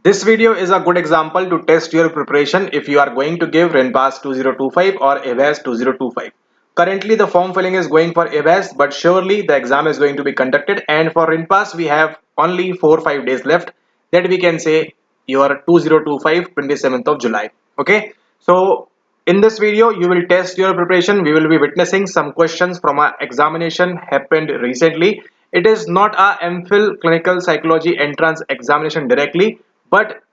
This video is a good example to test your preparation if you are going to give Rinpas 2025 or IHBAS 2025. Currently the form filling is going for IHBAS, but surely the exam is going to be conducted, and for Rinpas we have only 4-5 days left, that we can say your 2025 27th of July. Okay, so in this video you will test your preparation. We will be witnessing some questions from our examination happened recently. It is not a Mphil clinical psychology entrance examination directly, but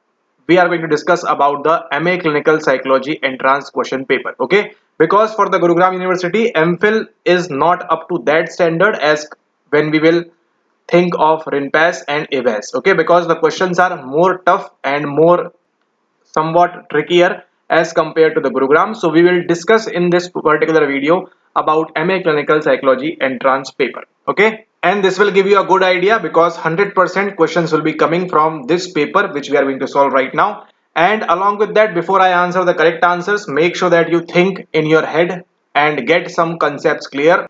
we are going to discuss about the MA clinical psychology entrance question paper. Okay, because for the Gurugram University Mphil is not up to that standard as when we will think of Rinpas and IHBAS. Okay, because the questions are more tough and more somewhat trickier as compared to the Gurugram. So we will discuss in this particular video about MA clinical psychology entrance paper. Okay, and this will give you a good idea because 100% questions will be coming from this paper which we are going to solve right now. And along with that, before I answer the correct answers, make sure that you think in your head and get some concepts clear.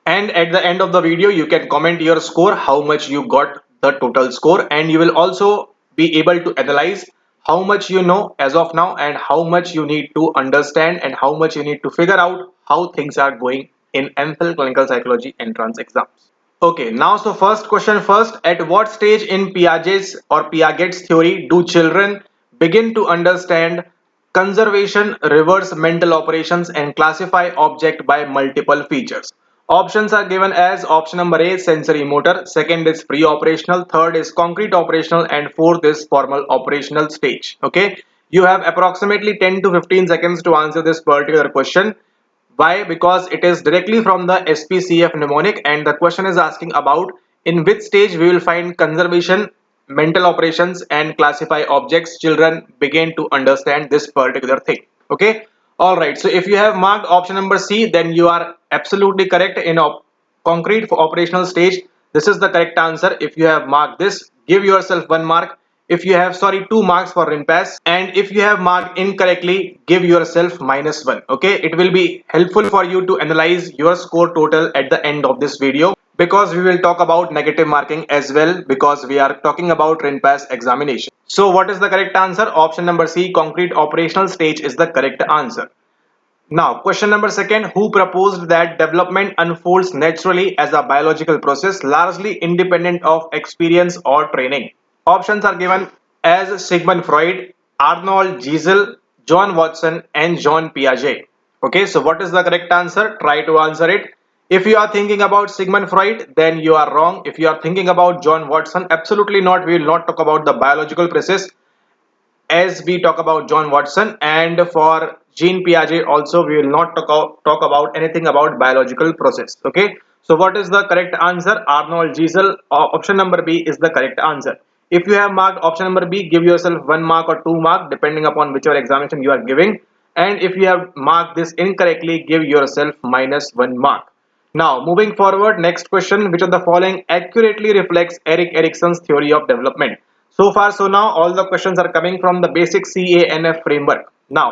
And at the end of the video you can comment your score, how much you got the total score, and you will also be able to analyze how much you know as of now and how much you need to understand and how much you need to figure out how things are going in MPhil clinical psychology entrance exams. Okay, now so first question first, at what stage in Piaget's theory do children begin to understand conservation, reverse mental operations and classify object by multiple features? Options are given as option number A, sensory motor, second is pre-operational, third is concrete operational, and fourth is formal operational stage. Okay, you have approximately 10 to 15 seconds to answer this particular question. Why? Because it is directly from the SPCF mnemonic, and the question is asking about in which stage we will find conservation, mental operations and classify objects children begin to understand this particular thing. Okay, alright, so if you have marked option number C, then you are absolutely correct. In concrete for operational stage, this is the correct answer. If you have marked this, give yourself 1 mark. If you have 2 marks for Rinpas, and if you have marked incorrectly, give yourself -1. Okay, it will be helpful for you to analyze your score total at the end of this video, because we will talk about negative marking as well, because we are talking about Rinpas examination. So what is the correct answer? Option number C, concrete operational stage is the correct answer. Now, question number second, who proposed that development unfolds naturally as a biological process largely independent of experience or training? Options are given as Sigmund Freud, Arnold Giesel, John Watson, and John Piaget. Okay, so what is the correct answer? Try to answer it. If you are thinking about Sigmund Freud, then you are wrong. If you are thinking about John Watson, absolutely not. We will not talk about the biological process as we talk about John Watson, and for Jean Piaget also we will not talk about anything about biological process. Okay, so what is the correct answer? Arnold Giesel. Option number B is the correct answer. If you have marked option number B, give yourself 1 mark or 2 mark depending upon whichever examination you are giving, and if you have marked this incorrectly, give yourself -1 mark. Now moving forward, next question, which of the following accurately reflects Erik Erikson's theory of development? So far so now all the questions are coming from the basic CANF framework. Now,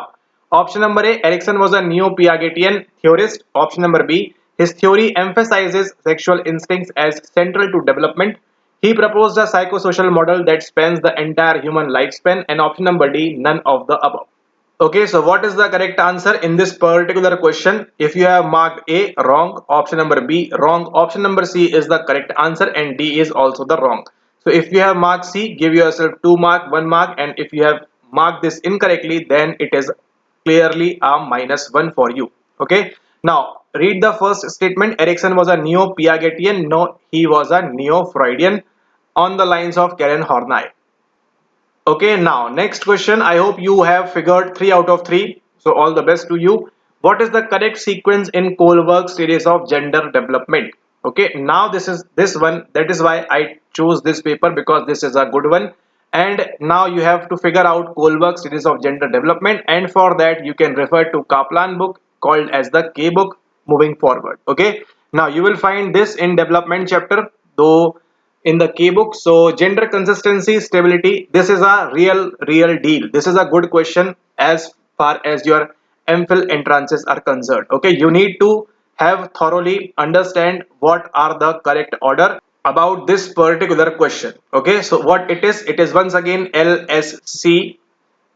option number A, Erikson was a neo-Piagetian theorist. Option number B, his theory emphasizes sexual instincts as central to development. He proposed a psychosocial model that spans the entire human lifespan. And option number D, none of the above. Okay, so what is the correct answer in this particular question? If you have marked A, wrong. Option number B, wrong. Option number C is the correct answer, and D is also the wrong. So if you have marked C, give yourself 2 mark, 1 mark, and if you have marked this incorrectly, then it is clearly a -1 for you. Okay, now read the first statement. Erikson was a neo-Piagetian. No, he was a neo-Freudian, on the lines of Karen Horney. Okay, now next question. I hope you have figured 3 out of 3. So all the best to you. What is the correct sequence in Kohlberg's series of gender development? Okay, now this one. That is why I chose this paper, because this is a good one. And now you have to figure out Kohlberg's series of gender development, and for that you can refer to Kaplan book called as the K book moving forward. Okay, now you will find this in development chapter, though in the K book. So gender consistency, stability, this is a real deal. This is a good question as far as your MPhil entrances are concerned. Okay, you need to have thoroughly understand what are the correct order. about this particular question. Okay, so what it is once again LSC.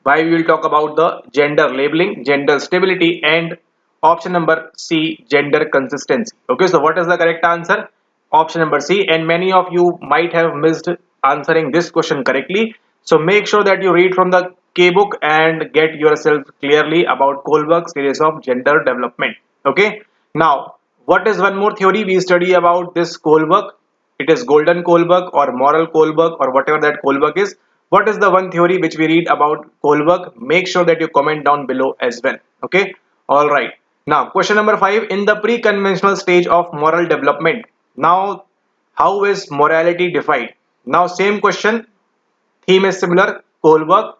Why we will talk about the gender labeling, gender stability, and option number C, gender consistency. Okay, so what is the correct answer? Option number C, and many of you might have missed answering this question correctly. So make sure that you read from the K book and get yourself clearly about Kohlberg series of gender development. Okay, now what is one more theory we study about this Kohlberg? It is golden Kohlberg or moral Kohlberg or whatever that Kohlberg is. What is the one theory which we read about Kohlberg? Make sure that you comment down below as well. Okay. All right. Now, question number 5. In the pre-conventional stage of moral development, now how is morality defined? Now, same question. Theme is similar. Kohlberg.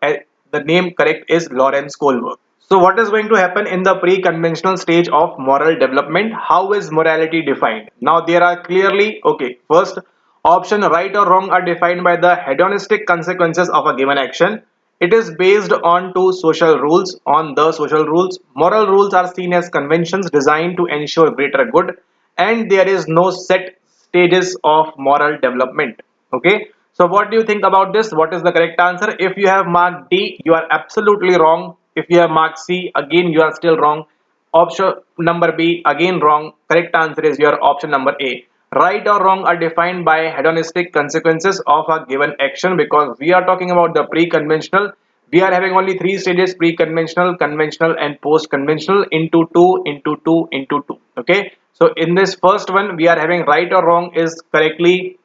The name correct is Lawrence Kohlberg. So what is going to happen in the pre-conventional stage of moral development? How is morality defined? Now there are clearly, okay, first option right or wrong are defined by the hedonistic consequences of a given action. It is based on two social rules, on the social rules. Moral rules are seen as conventions designed to ensure greater good, and there is no set stages of moral development. Okay. So what do you think about this? What is the correct answer? If you have marked D, you are absolutely wrong. If you have marked C, again you are still wrong. Option number B, again wrong. Correct answer is your option number A. Right or wrong are defined by hedonistic consequences of a given action, because we are talking about the pre-conventional. We are having only three stages: pre-conventional, conventional, and post-conventional into two. Okay. So in this first one, we are having right or wrong is correctly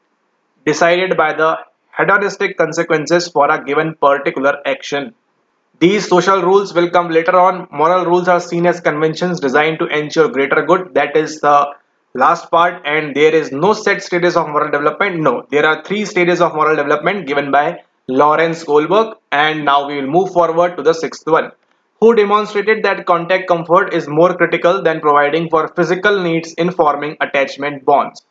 decided by the hedonistic consequences for a given particular action. These social rules will come later on. Moral rules are seen as conventions designed to ensure greater good. That is the last part. And there is no set stages of moral development. No, there are three stages of moral development given by Lawrence Kohlberg. And now we will move forward to the sixth one, who demonstrated that contact comfort is more critical than providing for physical needs in forming attachment bonds.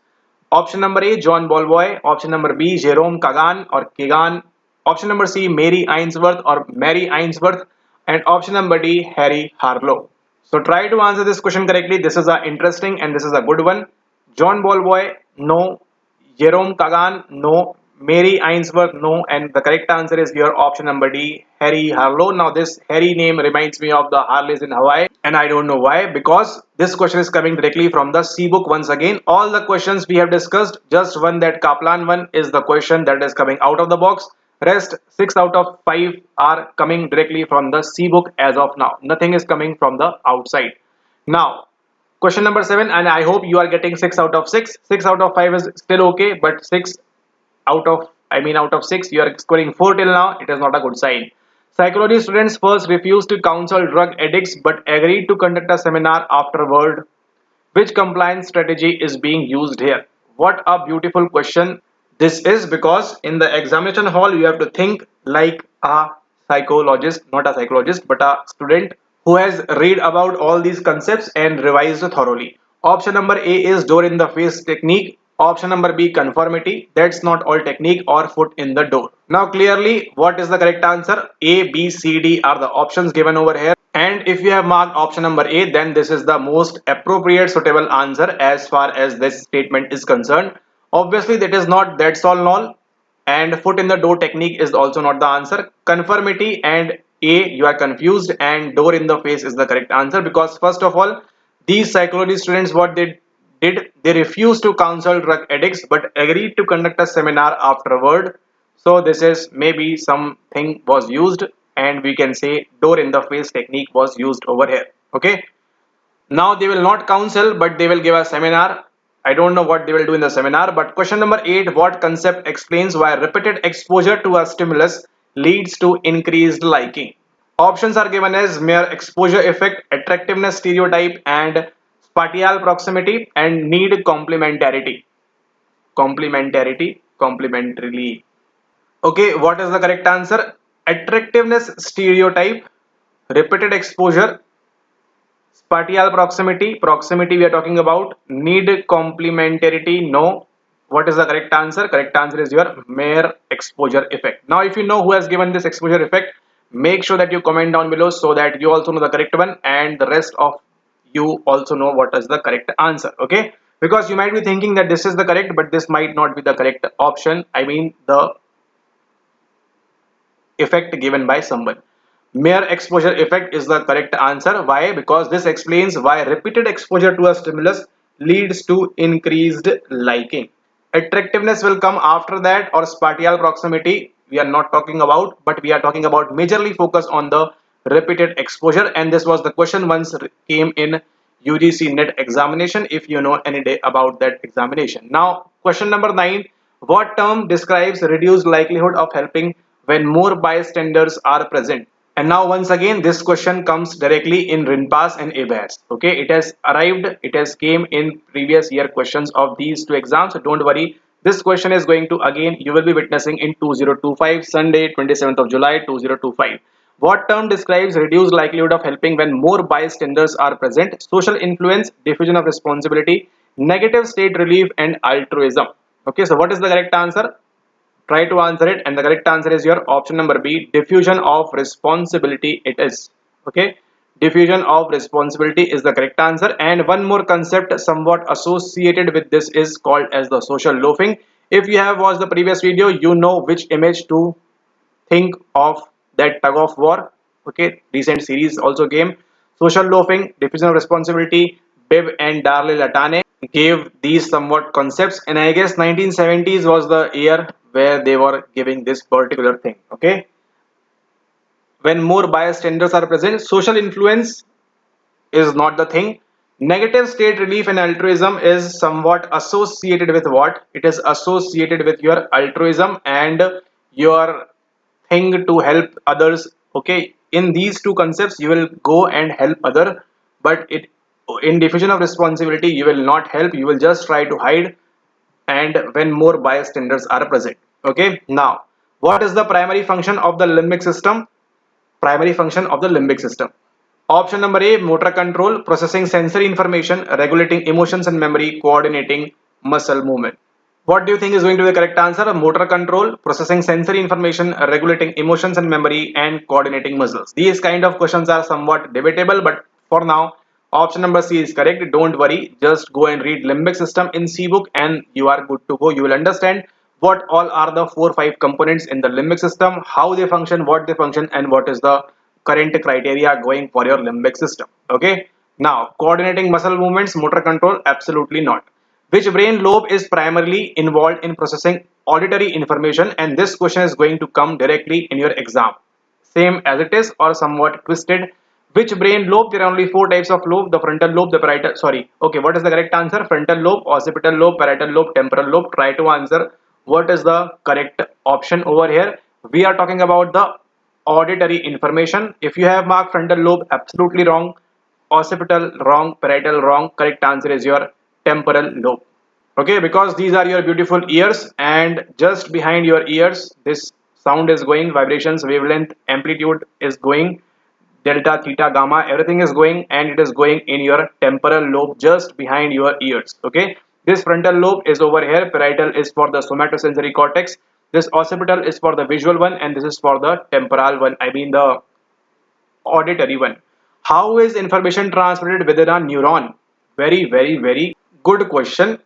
Option number A, John Bolboy. Option number B, Jerome Kagan or Kagan. Option number C, Mary Ainsworth or Mary Ainsworth. And option number D, Harry Harlow. So try to answer this question correctly. This is a interesting and this is a good one. John Bolboy, no. Jerome Kagan, no. Mary Ainsworth, no. And the correct answer is your option number D, Harry Harlow. Now this Harry name reminds me of the Harleys in Hawaii, and I don't know why, because this question is coming directly from the C book once again. All the questions we have discussed, just one, that Kaplan one, is the question that is coming out of the box. Rest 6 out of 5 are coming directly from the C book as of now. Nothing is coming from the outside. Now, question number 7, and I hope you are getting 6 out of 6. 6 out of 5 is still okay, but 6 out of 6 you are scoring 4 till now. It is not a good sign. Psychology students first refused to counsel drug addicts but agreed to conduct a seminar afterward. Which compliance strategy is being used here? What a beautiful question this is, because in the examination hall you have to think like a psychologist, not a psychologist, but a student who has read about all these concepts and revised thoroughly. Option number A is door in the face technique. Option number B, conformity. That's not all technique or foot in the door. Now clearly, what is the correct answer? A, B, C, D are the options given over here. And if you have marked option number A, then this is the most appropriate suitable answer as far as this statement is concerned. Obviously, that is not that's all null, and foot in the door technique is also not the answer. Conformity and A, you are confused, and door in the face is the correct answer, because first of all, these psychology students, what they did, they refused to counsel drug addicts but agreed to conduct a seminar afterward. So this is maybe something was used, and we can say door in the face technique was used over here. Okay. Now they will not counsel, but they will give a seminar. I don't know what they will do in the seminar. But question number 8, what concept explains why repeated exposure to a stimulus leads to increased liking? Options are given as mere exposure effect, attractiveness stereotype, and spatial proximity, and need complementarity. Complementarily. Okay, what is the correct answer? Attractiveness stereotype, repeated exposure, spatial proximity we are talking about, need complementarity, no. What is the correct answer? Correct answer is your mere exposure effect. Now if you know who has given this exposure effect, make sure that you comment down below so that you also know the correct one and the rest of you also know what is the correct answer. Okay, Because you might be thinking that this is the correct, but this might not be the correct option. I mean the effect given by someone. Mere exposure effect is the correct answer. Why? Because this explains why repeated exposure to a stimulus leads to increased liking. Attractiveness will come after that, or spatial proximity we are not talking about, but we are talking about majorly focus on the repeated exposure. And this was the question once came in UGC net examination, if you know any day about that examination. Now question number 9, what term describes reduced likelihood of helping when more bystanders are present? And now once again this question comes directly in Rinpas and IHBAS. Okay, it has arrived, it has came in previous year questions of these two exams. So don't worry, this question is going to again you will be witnessing in 2025 Sunday 27th of July 2025. What term describes reduced likelihood of helping when more bystanders are present? Social influence, diffusion of responsibility, negative state relief, and altruism. Okay, so what is the correct answer? Try to answer it, and the correct answer is your option number B, diffusion of responsibility. It is okay. Diffusion of responsibility is the correct answer. And one more concept somewhat associated with this is called as the social loafing. If you have watched the previous video, you know which image to think of that tug of war. Okay, recent series also came. Social loafing, diffusion of responsibility, Bibb and Darley Latane gave these somewhat concepts, and I guess 1970s was the year where they were giving this particular thing. Okay, when more bystanders are present, social influence is not the thing. Negative state relief and altruism is somewhat associated with what? It is associated with your altruism and your thing to help others. Okay, in these two concepts you will go and help other, but it in diffusion of responsibility you will not help, you will just try to hide, and when more bystanders are present. Okay, now what is the primary function of the limbic system? Primary function of the limbic system. Option number A, motor control, processing sensory information, regulating emotions and memory, coordinating muscle movement. What do you think is going to be the correct answer? Motor control, processing sensory information, regulating emotions and memory, and coordinating muscles. These kind of questions are somewhat debatable, but for now, option number C is correct. Don't worry, just go and read limbic system in C book and you are good to go. You will understand what all are the 4-5 components in the limbic system, how they function, what they function, and what is the current criteria going for your limbic system. Okay. Now, coordinating muscle movements, motor control, absolutely not. Which brain lobe is primarily involved in processing auditory information? And this question is going to come directly in your exam. Same as it is or somewhat twisted. Which brain lobe? There are only 4 types of lobe: the frontal lobe, the parietal. Sorry. Okay, what is the correct answer? Frontal lobe, occipital lobe, parietal lobe, temporal lobe. Try to answer. What is the correct option over here? We are talking about the auditory information. If you have marked frontal lobe, absolutely wrong. Occipital wrong, parietal wrong. Correct answer is your temporal lobe. Okay, because these are your beautiful ears, and just behind your ears this sound is going, vibrations, wavelength, amplitude is going, delta, theta, gamma, everything is going, and it is going in your temporal lobe just behind your ears. Okay, this frontal lobe is over here, parietal is for the somatosensory cortex, this occipital is for the visual one, and this is for the temporal one, I mean the auditory one. How is information transmitted within a neuron? Very good question.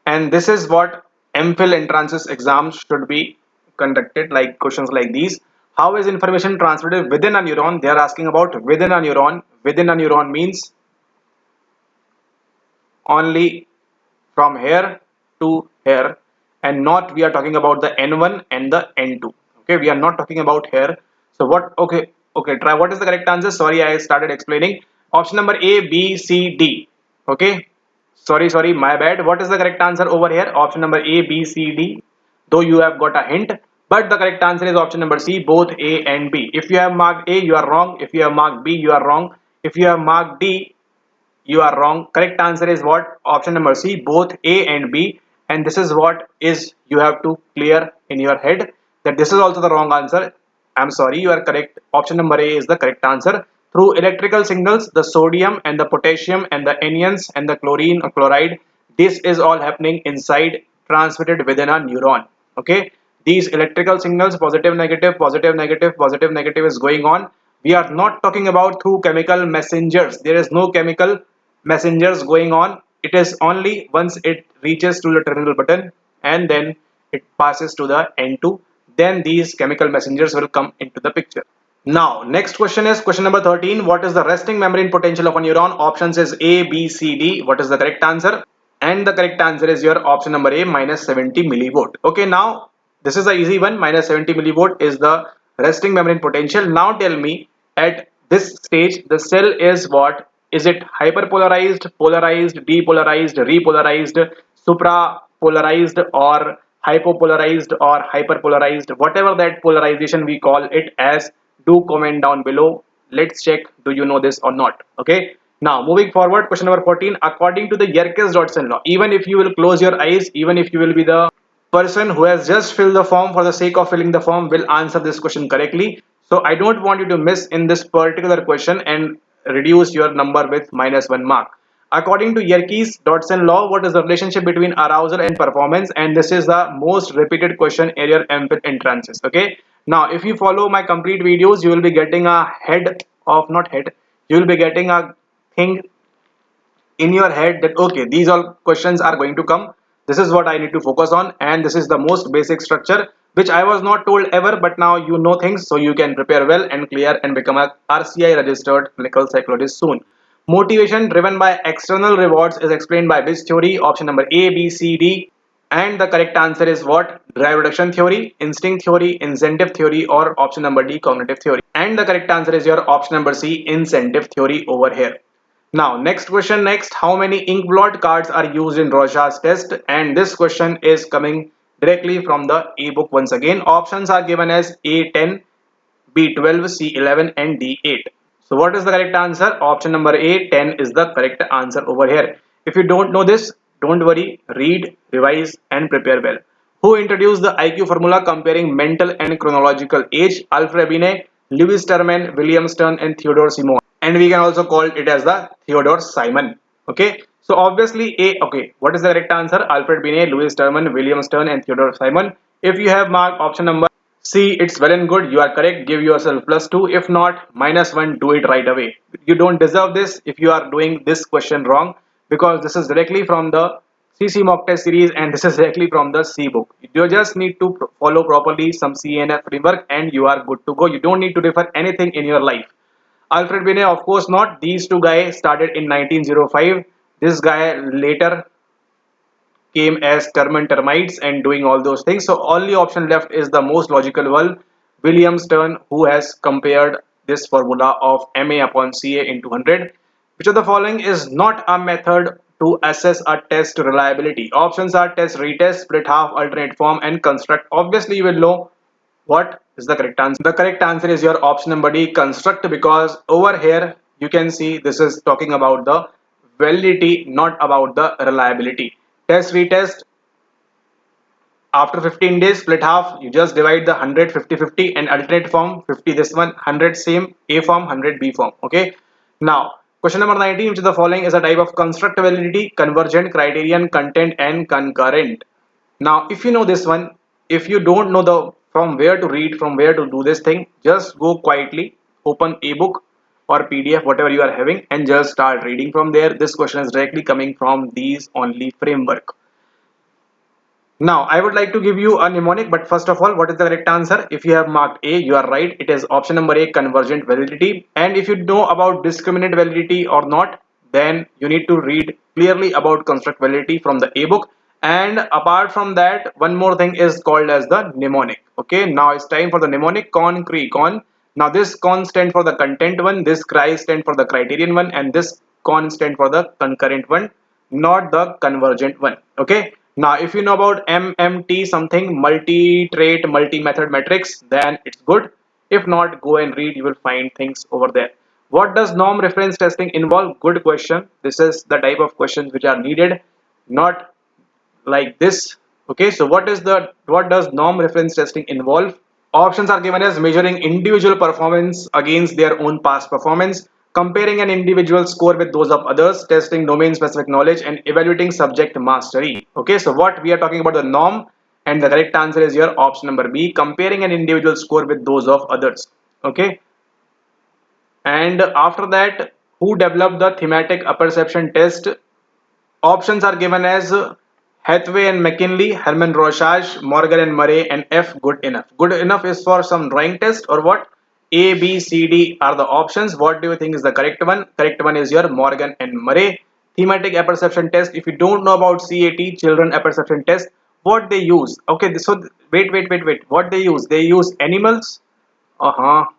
And this is what Mphil entrances exams should be conducted, like questions like these. How is information transmitted within a neuron? They are asking about within a neuron. Within a neuron means only from here to here, and not we are talking about the N1 and the N2. Okay, we are not talking about here. So what? Okay, try. What is the correct answer? Sorry, I started explaining. Option number A, B, C, D. Okay, sorry, my bad. What is the correct answer over here? Option number A, B, C, D. Though you have got a hint, but the correct answer is option number C, both A and B. If you have marked A, you are wrong. If you have marked B, you are wrong. If you have marked D, you are wrong. Correct answer is what? Option number C, both A and B. And this is what is you have to clear in your head, that this is also the wrong answer. I'm sorry, you are correct. Option number A is the correct answer. Through electrical signals, the sodium and the potassium and the anions and the chlorine or chloride, this is all happening inside, transmitted within a neuron. Okay, these electrical signals, positive, negative, positive, negative, positive, negative is going on. We are not talking about through chemical messengers. There is no chemical messengers going on. it is only once it reaches to the terminal button and then it passes to the N2, then these chemical messengers will come into the picture. Now, next question is question number 13. What is the resting membrane potential of a neuron? Options is A, B, C, D. What is the correct answer? And the correct answer is your option number A, minus 70 millivolt. Okay, now this is the easy one. Minus 70 millivolt is the resting membrane potential. Now tell me, at this stage, the cell is what? Is it hyperpolarized, polarized, depolarized, repolarized, suprapolarized, or hypopolarized, or hyperpolarized? Whatever that polarization we call it as, do comment down below. Let's check, do you know this or not? Okay, now moving forward, question number 14. According to the Yerkes-Dodson law, even if you will close your eyes, even if you will be the person who has just filled the form for the sake of filling the form, will answer this question correctly. So I don't want you to miss in this particular question and reduce your number with -1 mark. According to Yerkes-Dodson law, what is the relationship between arousal and performance? And this is the most repeated question in your Mphil entrances. Okay. Now, if you follow my complete videos, you will be getting a head of, not head, you will be getting a thing in your head that okay, these all questions are going to come, this is what I need to focus on, and this is the most basic structure which I was not told ever, but now you know things, so you can prepare well and clear and become a RCI registered clinical psychologist soon. Motivation driven by external rewards is explained by which theory? Option number A, B, C, D. And the correct answer is what? Drive reduction theory, instinct theory, incentive theory, or option number D, cognitive theory. And the correct answer is your option number C, incentive theory over here. Now, next question next. How many ink blot cards are used in Rorschach's test? And this question is coming directly from the ebook once again. Options are given as A10, B12, C11 and D8. So what is the correct answer? Option number A, 10 is the correct answer over here. If you don't know this, don't worry, read, revise and prepare well. Who introduced the IQ formula comparing mental and chronological age? Alfred Binet, Lewis Terman, William Stern and Theodore Simon. And we can also call it as the Theodore Simon. Okay. So obviously A, okay, what is the correct answer? Alfred Binet, Lewis Terman, William Stern and Theodore Simon. If you have marked option number C, it's well and good, you are correct, give yourself +2. If not, -1, do it right away. You don't deserve this if you are doing this question wrong, because this is directly from the CC mock test series and this is directly from the C book. You just need to follow properly some CNF framework and you are good to go. You don't need to refer anything in your life. Alfred Binet, of course not. These two guys started in 1905. This guy later came as term and termites and doing all those things. So only option left is the most logical one, William Stern, who has compared this formula of MA upon CA into 100. Which of the following is not a method to assess a test reliability? Options are test, retest, split half, alternate form and construct. Obviously you will know what is the correct answer. The correct answer is your option number D, construct, because over here you can see this is talking about the validity, not about the reliability. Test, retest, after 15 days, split half, you just divide the 100, 50, 50 and alternate form, 50 this one, 100 same, A form, 100 B form. Okay. Now, question number 19, which is the following is a type of construct validity: convergent, criterion, content and concurrent. Now, if you know this one, if you don't know the from where to read, from where to do this thing, just go quietly, open ebook or PDF, whatever you are having, and just start reading from there. This question is directly coming from these only framework. Now, I would like to give you a mnemonic, but first of all, what is the correct answer? If you have marked A, you are right. It is option number A, convergent validity. And if you know about discriminant validity or not, then you need to read clearly about construct validity from the A book. And apart from that, one more thing is called as the mnemonic. Okay, now it's time for the mnemonic. Con, cri, con. Now this con stand for the content one, this cri stand for the criterion one, and this con stand for the concurrent one, not the convergent one. Okay. Now, if you know about MMT something, multi-trait, multi-method metrics, then it's good. If not, go and read, you will find things over there. What does norm reference testing involve? Good question. This is the type of questions which are needed, not like this. Okay, so what does norm reference testing involve? Options are given as measuring individual performance against their own past performance, comparing an individual score with those of others, testing domain specific knowledge and evaluating subject mastery. Okay, so what we are talking about the norm, and the correct answer is your option number B, comparing an individual score with those of others. Okay, and after that, who developed the thematic apperception test? Options are given as Hathaway and McKinley, Herman Rorschach, Morgan and Murray, and F. Good enough. Good enough is for some drawing test or what? A, B, C, D are the options. What do you think is the correct one? Correct one is your Morgan and Murray. Thematic apperception test. If you don't know about CAT, children apperception test, what they use? Okay, so wait. What they use? They use animals.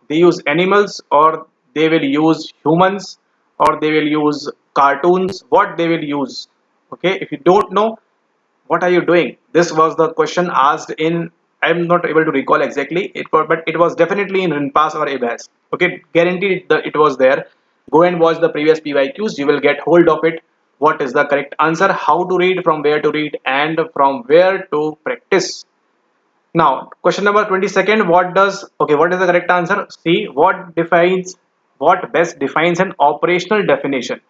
They use animals, or they will use humans, or they will use cartoons. What they will use? Okay, if you don't know, what are you doing? This was the question asked in, I'm not able to recall exactly it, but it was definitely in Rinpas or IHBAS. Okay, guaranteed that it was there. Go and watch the previous PYQs. You will get hold of it. What is the correct answer? How to read, from where to read, and from where to practice. Now, question number 22nd, what is the correct answer? See, what best defines an operational definition?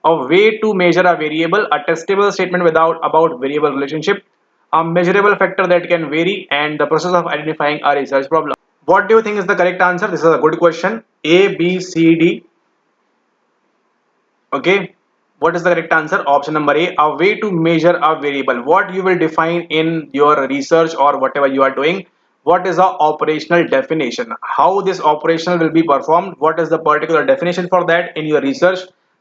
A way to measure a variable, a testable statement about variable relationship, a measurable factor that can vary, and the process of identifying a research problem. What do you think is the correct answer? This is a good question. A, B, C, D. Okay, what is the correct answer? Option number A way to measure a variable. What you will define in your research or whatever you are doing, what is the operational definition? How this operational will be performed? What is the particular definition for that in your research?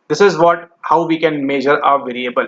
This is how we can measure a variable.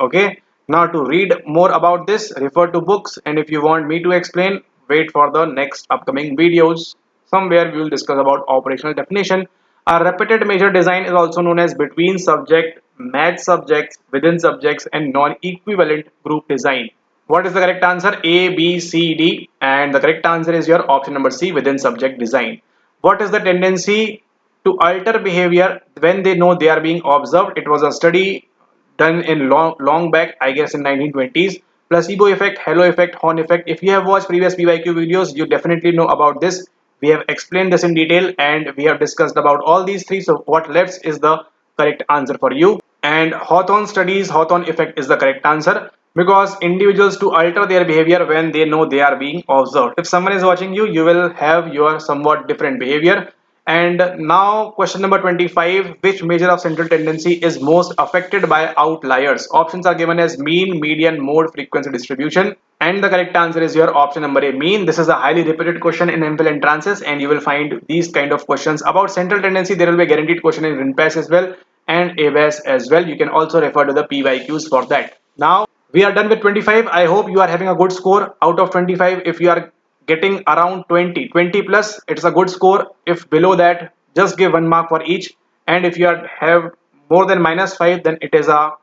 Okay, now to read more about this, refer to books, and if you want me to explain, wait for the next upcoming videos. Somewhere we will discuss about operational definition. A repeated measure design is also known as between subject, match subjects, within subjects, and non-equivalent group design. What is the correct answer? A, B, C, D, and the correct answer is your option number C, within subject design. What is the tendency to alter behavior when they know they are being observed? It was a study done in long back, I guess in 1920s. Placebo effect, halo effect, horn effect. If you have watched previous PYQ videos, you definitely know about this. We have explained this in detail and we have discussed about all these three. So what left is the correct answer for you. And Hawthorne studies, Hawthorne effect is the correct answer, because individuals to alter their behavior when they know they are being observed. If someone is watching you, you will have your somewhat different behavior. And now question number 25, which measure of central tendency is most affected by outliers? Options are given as mean, median, mode, frequency distribution. And the correct answer is your option number A, mean. This is a highly repeated question in Mphil entrances, and you will find these kind of questions about central tendency. There will be a guaranteed question in Rinpas as well and IHBAS as well. You can also refer to the PYQs for that. Now we are done with 25. I hope you are having a good score out of 25. If you are getting around 20 plus, it's a good score. If below that, just give 1 mark for each. And if you have more than -5, then it is a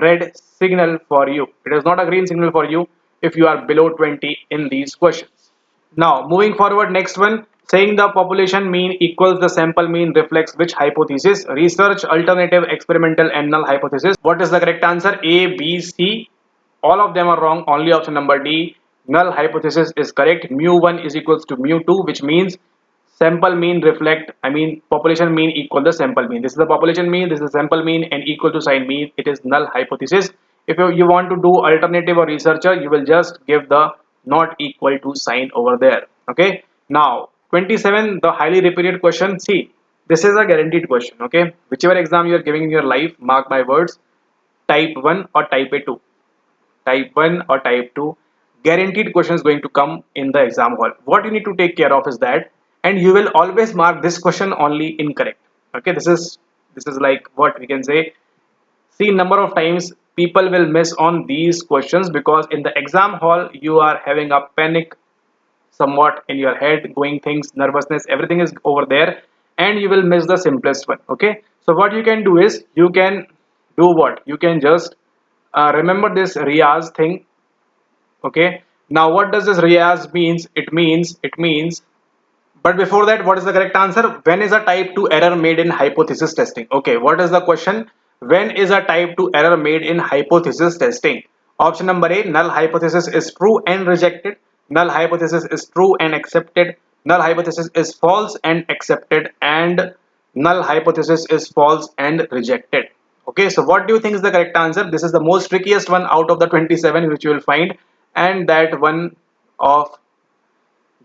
red signal for you. It is not a green signal for you if you are below 20 in these questions. Now, moving forward, next one, saying the population mean equals the sample mean reflects which hypothesis? Research, alternative, experimental, and null hypothesis. What is the correct answer? A, B, C. All of them are wrong. Only option number D, null hypothesis, is correct. Mu1 is equals to mu2, which means sample mean population mean equal the sample mean. This is the population mean, this is the sample mean, and equal to sign mean. It is null hypothesis. If you want to do alternative or researcher, you will just give the not equal to sign over there. Okay, now 27, the highly repeated question. See, this is a guaranteed question. Okay, whichever exam you are giving in your life, mark my words, type 1 or type A2, type 1 or type 2, guaranteed question is going to come in the exam hall. What you need to take care of is that, and you will always mark this question only incorrect. Okay, this is like what we can say. See, number of times people will miss on these questions because in the exam hall you are having a panic somewhat in your head, going things, nervousness, everything is over there, and you will miss the simplest one. Okay, so what you can do is you can do what? You can just remember this Riyaz thing. Okay, now what does this Riyaz means? It means but before that, what is the correct answer? When is a type 2 error made in hypothesis testing? Okay, what is the question? When is a type 2 error made in hypothesis testing? Option number A, null hypothesis is true and rejected. Null hypothesis is true and accepted. Null hypothesis is false and accepted. And null hypothesis is false and rejected. Okay, so what do you think is the correct answer? This is the most trickiest one out of the 27 which you will find. And that one of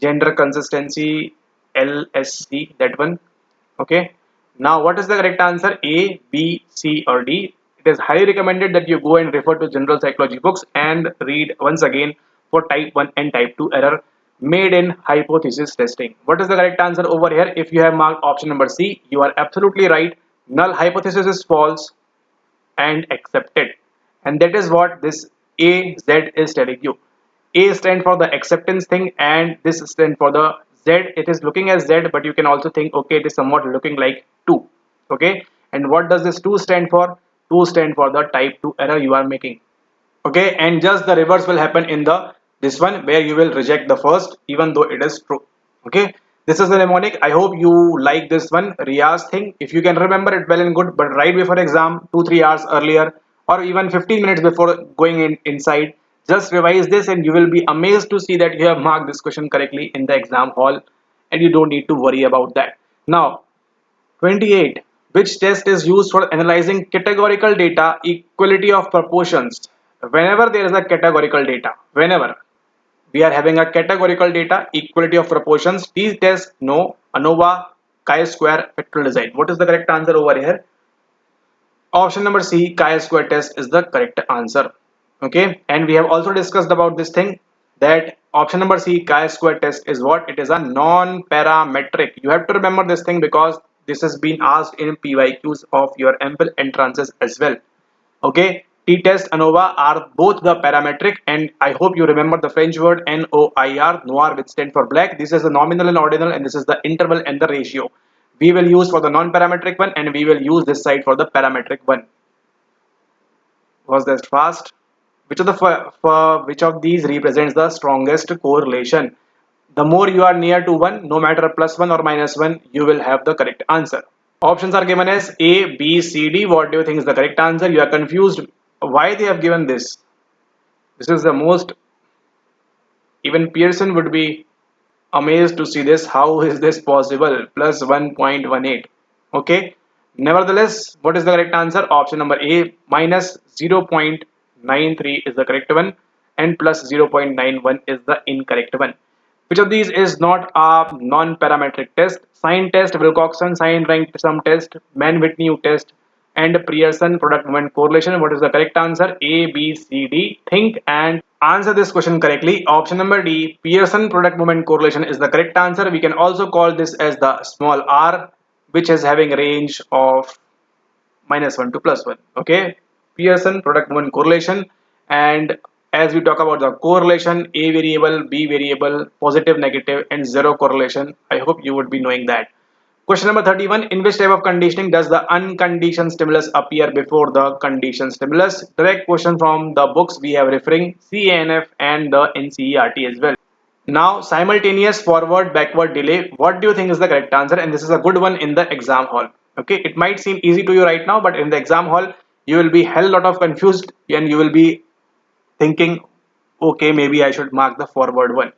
gender consistency, LSC, that one. Okay, now what is the correct answer? A, B, C, or D? It is highly recommended that you go and refer to general psychology books and read once again for type 1 and type 2 error made in hypothesis testing. What is the correct answer over here? If you have marked option number C, you are absolutely right. Null hypothesis is false and accepted. And that is what this AZ is telling you. A stand for the acceptance thing and this stand for the Z. It is looking as Z, but you can also think, okay, it is somewhat looking like 2. Okay. And what does this 2 stand for? 2 stand for the type 2 error you are making. Okay. And just the reverse will happen in the this one where you will reject the first even though it is true. Okay. This is the mnemonic. I hope you like this one Riyaz thing. If you can remember it well and good, but right before exam, 2-3 hours earlier, or even 15 minutes before going inside, just revise this and you will be amazed to see that you have marked this question correctly in the exam hall and you don't need to worry about that. Now, 28. Which test is used for analyzing categorical data equality of proportions? Whenever there is a categorical data, whenever we are having a categorical data equality of proportions, these tests no ANOVA, chi-square, factorial design. What is the correct answer over here? Option number C, chi-square test is the correct answer. Okay, and we have also discussed about this thing that option number C, chi-square test is what? It is a non-parametric. You have to remember this thing because this has been asked in PYQs of your Mphil entrances as well. Okay, t-test, ANOVA are both the parametric, and I hope you remember the French word NOIR, noir, which stands for black. This is the nominal and ordinal, and this is the interval and the ratio. We will use for the non-parametric one, and we will use this side for the parametric one. Was that fast? Which of which of these represents the strongest correlation? The more you are near to 1, no matter +1 or -1, you will have the correct answer. Options are given as A, B, C, D. What do you think is the correct answer? You are confused why they have given this. This is the most, even Pearson would be amazed to see this. How is this possible? Plus 1.18. Okay. Nevertheless, what is the correct answer? Option number A, minus 0.93 is the correct one and plus 0.91 is the incorrect one. Which of these is not a non-parametric test? Sign test, Wilcoxon sign ranked sum test, Mann-Whitney test, and Pearson product moment correlation. What is the correct answer? A, B, C, D. Think and answer this question correctly. Option number D, Pearson product moment correlation is the correct answer. We can also call this as the small r, which is having a range of -1 to +1. Okay, Pearson product moment correlation. And as we talk about the correlation, A variable, B variable, positive, negative, and zero correlation, I hope you would be knowing that. Question number 31. In which type of conditioning does the unconditioned stimulus appear before the conditioned stimulus? Direct question from the books we have referring CANF and the NCERT as well. Now, simultaneous forward backward delay. What do you think is the correct answer? And this is a good one in the exam hall. Okay, it might seem easy to you right now, but in the exam hall, you will be hell lot of confused and you will be thinking, okay, maybe I should mark the forward one.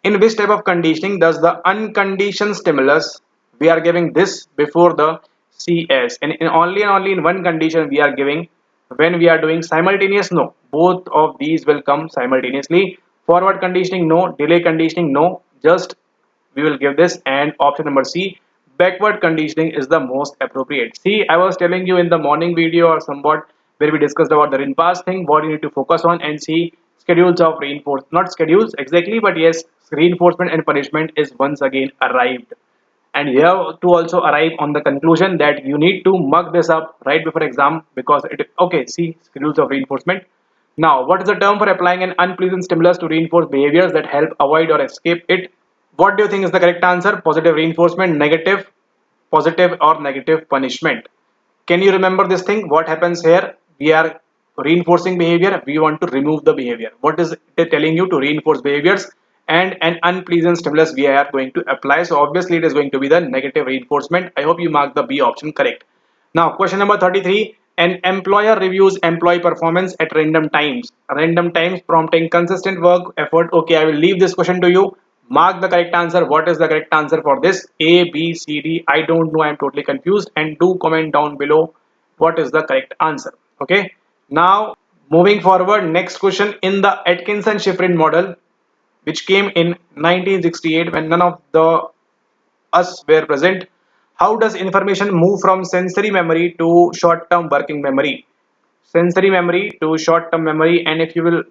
In which type of conditioning does the unconditioned stimulus, we are giving this before the CS, and only in one condition we are giving when we are doing simultaneous? No, both of these will come simultaneously. Forward conditioning no, delay conditioning no, just we will give this. And option number C, backward conditioning is the most appropriate. See, I was telling you in the morning video or somewhat where we discussed about the Rinpas thing, what you need to focus on and see schedules of reinforcement, not schedules exactly, but yes, reinforcement and punishment is once again arrived. And you have to also arrive on the conclusion that you need to mug this up right before exam because it, okay, see, schedules of reinforcement. Now, what is the term for applying an unpleasant stimulus to reinforce behaviors that help avoid or escape it? What do you think is the correct answer? Positive reinforcement, negative, positive or negative punishment. Can you remember this thing? What happens here? We are reinforcing behavior. We want to remove the behavior. What is it telling you? To reinforce behaviors and an unpleasant stimulus we are going to apply. So obviously it is going to be the negative reinforcement. I hope you mark the B option correct. Now question number 33. An employer reviews employee performance at random times. Random times prompting consistent work effort. Okay, I will leave this question to you. Mark the correct answer. What is the correct answer for this? A, B, C, D. I don't know. I am totally confused. And do comment down below what is the correct answer. Okay. Now moving forward, next question. In the Atkinson-Shiffrin model, which came in 1968 when none of the us were present, how does information move from sensory memory to short-term working memory? sensory memory to short-term memory, and if you will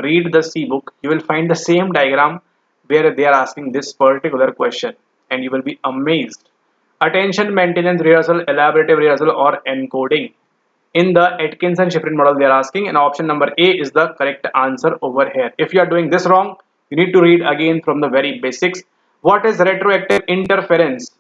read the C book, you will find the same diagram where they are asking this particular question, and you will be amazed. Attention maintenance rehearsal, elaborative rehearsal, or encoding. In the Atkinson-Shiffrin model, they are asking, and option number A is the correct answer over here. If you are doing this wrong, you need to read again from the very basics. What is retroactive interference?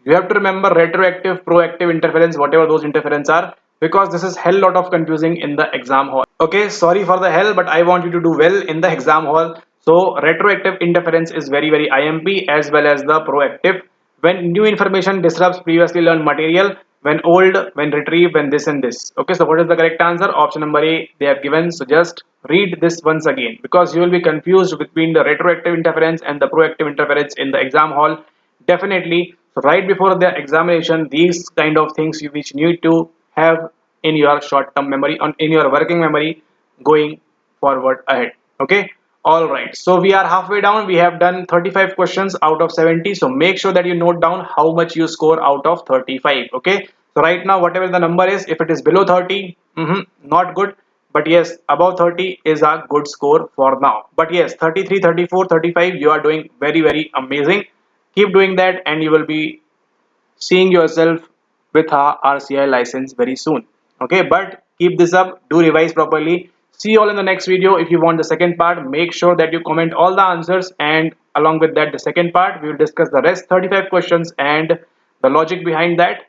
You have to remember retroactive, proactive interference, whatever those interference are, because this is hell lot of confusing in the exam hall. Okay, sorry for the hell, but I want you to do well in the exam hall. So retroactive interference is very IMP, as well as the proactive. When new information disrupts previously learned material, when old, when retrieved, when this and this. Okay, so what is the correct answer? Option number A they have given. So just read this once again, because you will be confused between the retroactive interference and the proactive interference in the exam hall. Definitely, so right before the examination, these kind of things which you need to have in your short-term memory, in your working memory, going forward ahead. Okay, all right, so we are halfway down. We have done 35 questions out of 70, so make sure that you note down how much you score out of 35. Okay, so right now whatever the number is, if it is below 30, not good, but yes, above 30 is a good score for now. But yes, 33, 34, 35, you are doing very amazing. Keep doing that, and you will be seeing yourself with a RCI license very soon. Okay, but keep this up, do revise properly. See you all in the next video. If you want the second part, make sure that you comment all the answers, and along with that, the second part, we will discuss the rest 35 questions and the logic behind that,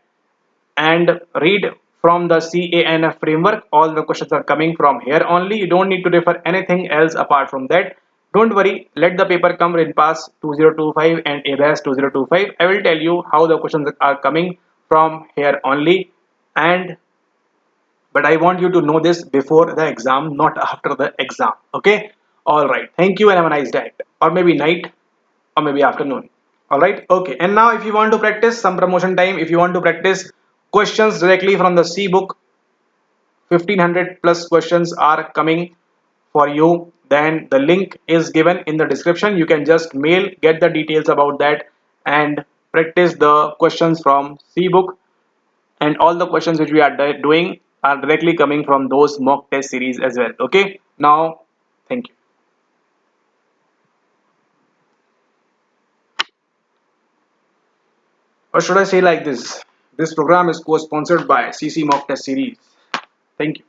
and read from the CANF framework. All the questions are coming from here only. You don't need to refer anything else apart from that. Don't worry, let the paper come Rinpas 2025 and IHBAS 2025. I will tell you how the questions are coming from here only, and but I want you to know this before the exam, not after the exam. Okay? Alright. Thank you and have a nice day. Or maybe night, or maybe afternoon. Alright? Okay. And now if you want to practice some promotion time, if you want to practice questions directly from the C book, 1500 plus questions are coming for you, then the link is given in the description. You can just mail, get the details about that, and practice the questions from C book. And all the questions which we are doing are directly coming from those mock test series as well. Okay, now thank you. Or should I say like this program is co-sponsored by CC mock test series. Thank you.